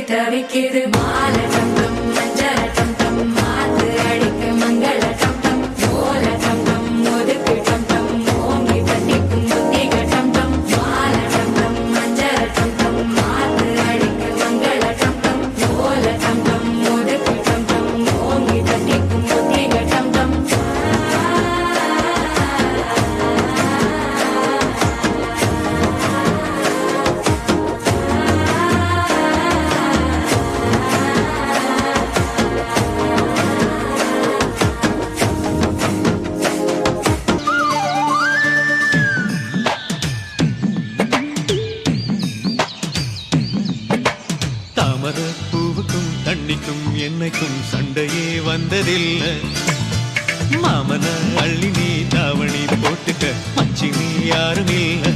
தவிக்குது மாலை டம் டம் மஞ்சள் டம் டம் மாத்து அடிக்க மங்கள டம் டம் ஓல டம் டம் ஒதுக்கு டம் டம் ஓங்கி தட்டிக்கும் புத்திக டம் டம் மாலை டம் டம் மஞ்சள் டம் டம் மாத்து அடிக்க மங்கள டம் டம் ஓல டம் டம் ஒதுக்கு டம் டம் ஓங்கி தட்டிக்கும் புத்திக டம் டம் தாமர பூவுக்கும் தண்ணிக்கும் என்னைக்கும் சண்டையே வந்ததில்லை. மாமன அள்ளி நீ தாவணி போட்டுக்க மச்சி நீ யாரும் இல்லை.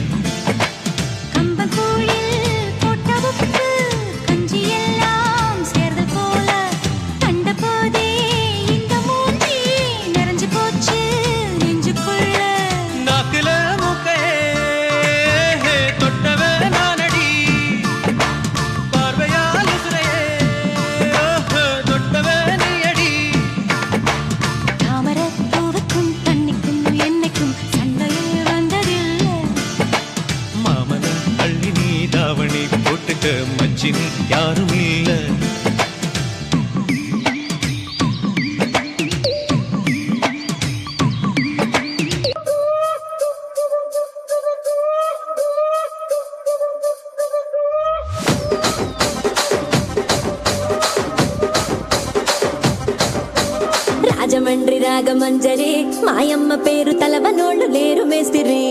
மச்சினி யாரும் இல்ல. రాజమండ్రి రాగమంజరి మాయమ్మ పేరు తలవనోళ్ళు లేరు మేస్తిరి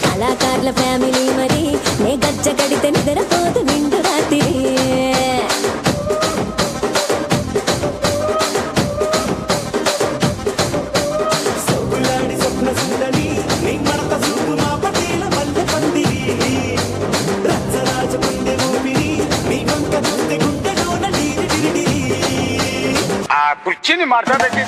కళాకారుల ఫ్యామిలీ మరి నే గజ్జ కడితే నిద్రపోదు నిండు రాత్రి కుర్చీని మార్చబెట్టి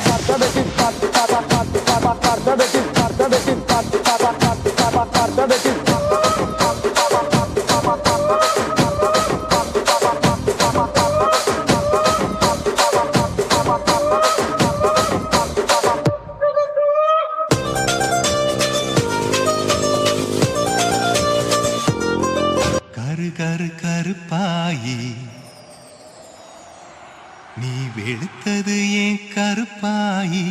கரு கரு கருப்பாயி நீ வெளுத்தது ஏன் கருப்பாயி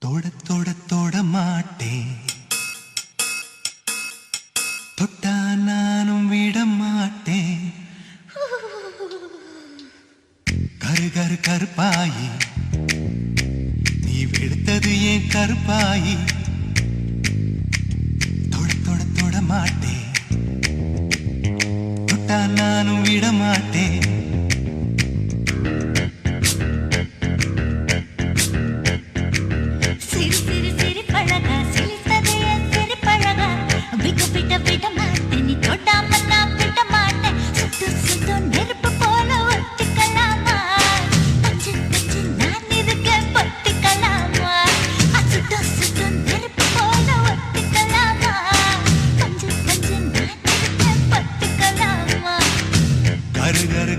தொட தொட தொட மாட்டேன் தொட்டா நானும் விட மாட்டேன் கரு கரு கருப்பாயி நீ வெளுத்தது ஏன் கருப்பாயி தொட தொட தொட மாட்டேன் தொட்டா நானும் விட மாட்டேன்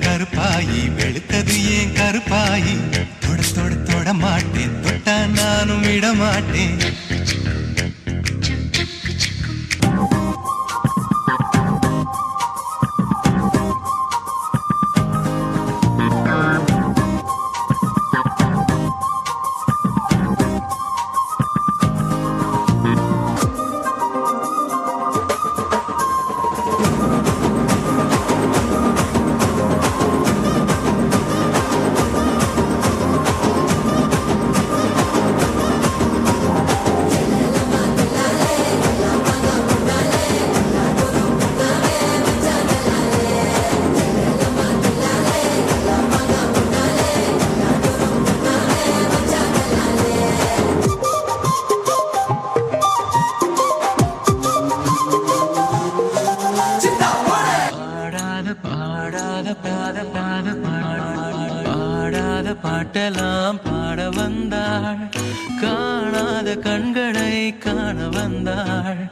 கருப்பாயி வெளுத்தது ஏன் கருப்பாயி தொட தொட தொட மாட்டேன் தொட்டா நானும் விட மாட்டேன் பாடலாம் பாட வந்தாள் காணாத கண்களை காண வந்தாள்,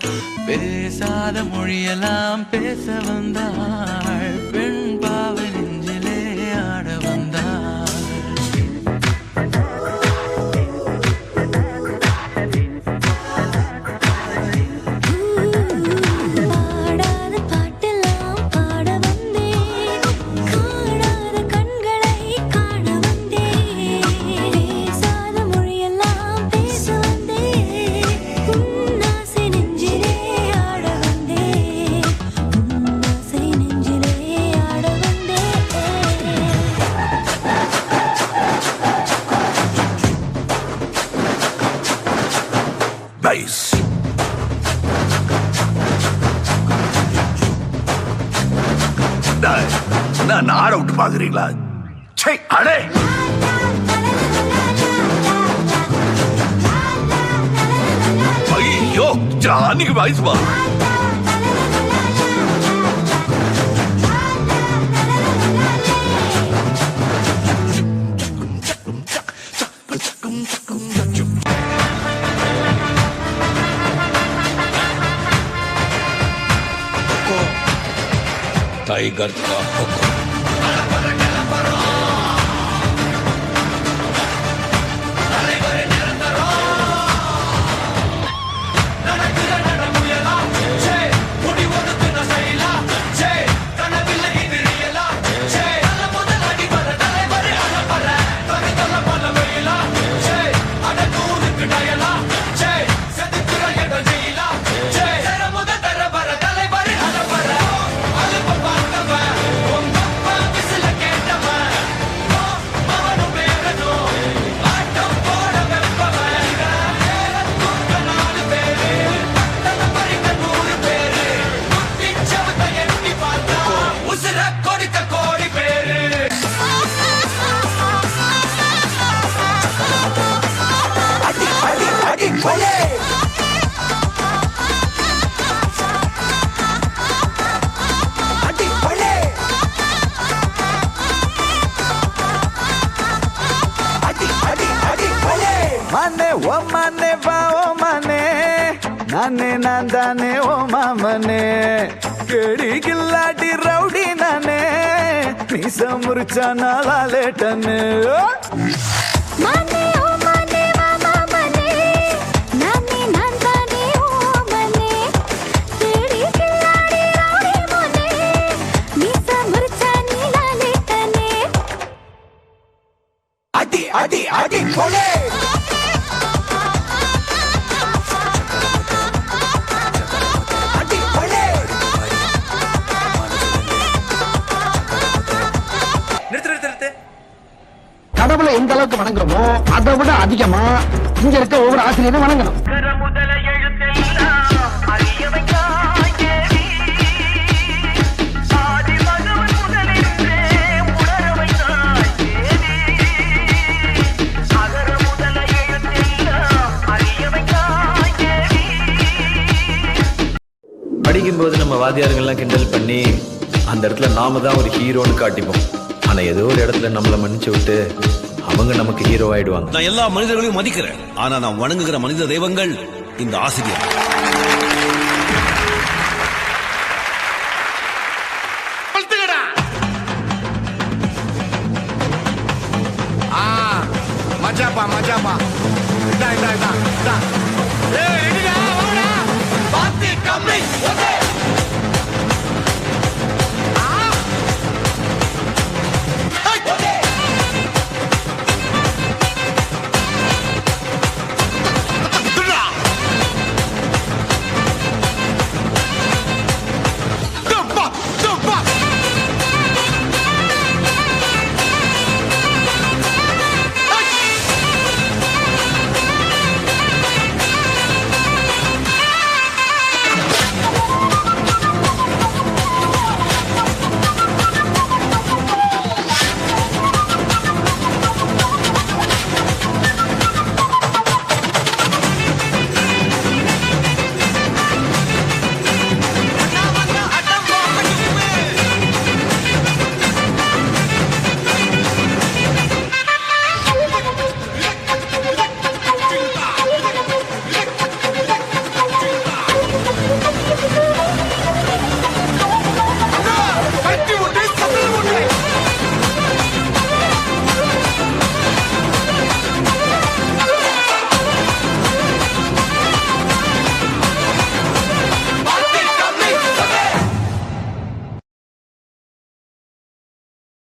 பேசாத மொழியெல்லாம் பேச வந்தாள், பெண் பாவை நெஞ்சிலே ஆட வந்தாள். பாடாத பாட்டெல்லாம் பாட வந்தேன், காணாத கண்களை காண வந்தேன், பேசாத மொழியெல்லாம் பேச வந்தேன், உன் ஆசை நெஞ்சிலே ஆட வந்தேன், உன் ஆசை நெஞ்சிலே ஆட வந்தேன். பைஸ் நான் ஆட விட்டு பாக்குறீங்களா? சே அடே ஐயோ ஜானிக்கு வயசுமா टाइगर का हुक्म। माने वो माने बाओ माने नाने नांदाने ओ मामने केड़ी गिल्लाडी रौडी नाने मीसा मुर्चा नाला लेटने माने ओ माने मामा मने नाने नांदाने ओ मने तेरी खिलाड़ी रौड़ी मोने मीसा मुर्चा नीला लेटने अडी अडी अडी बोले கடவுளை எந்த அளவுக்கு வணங்குறோமோ அதை விட அதிகமா இங்க இருக்க ஒவ்வொரு ஆசிரியரும் வணங்கணும். படிக்கும்போது நம்ம வாத்தியாருங்கெல்லாம் கிண்டல் பண்ணி அந்த இடத்துல நாம தான் ஒரு ஹீரோன்னு காட்டிப்போம். ஆனா ஏதோ ஒரு இடத்துல நம்மளை மன்னிச்சு விட்டு அவங்க நமக்கு ஹீரோ ஆயிடுவாங்க. நான் எல்லா மனிதர்களையும் மதிக்கிறேன், ஆனா நான் வணங்குகிற மனித தெய்வங்கள் இந்த ஆசிரியர். மஜாப்பா மஜாப்பா. இதா இதா இதா இதா. ஏய்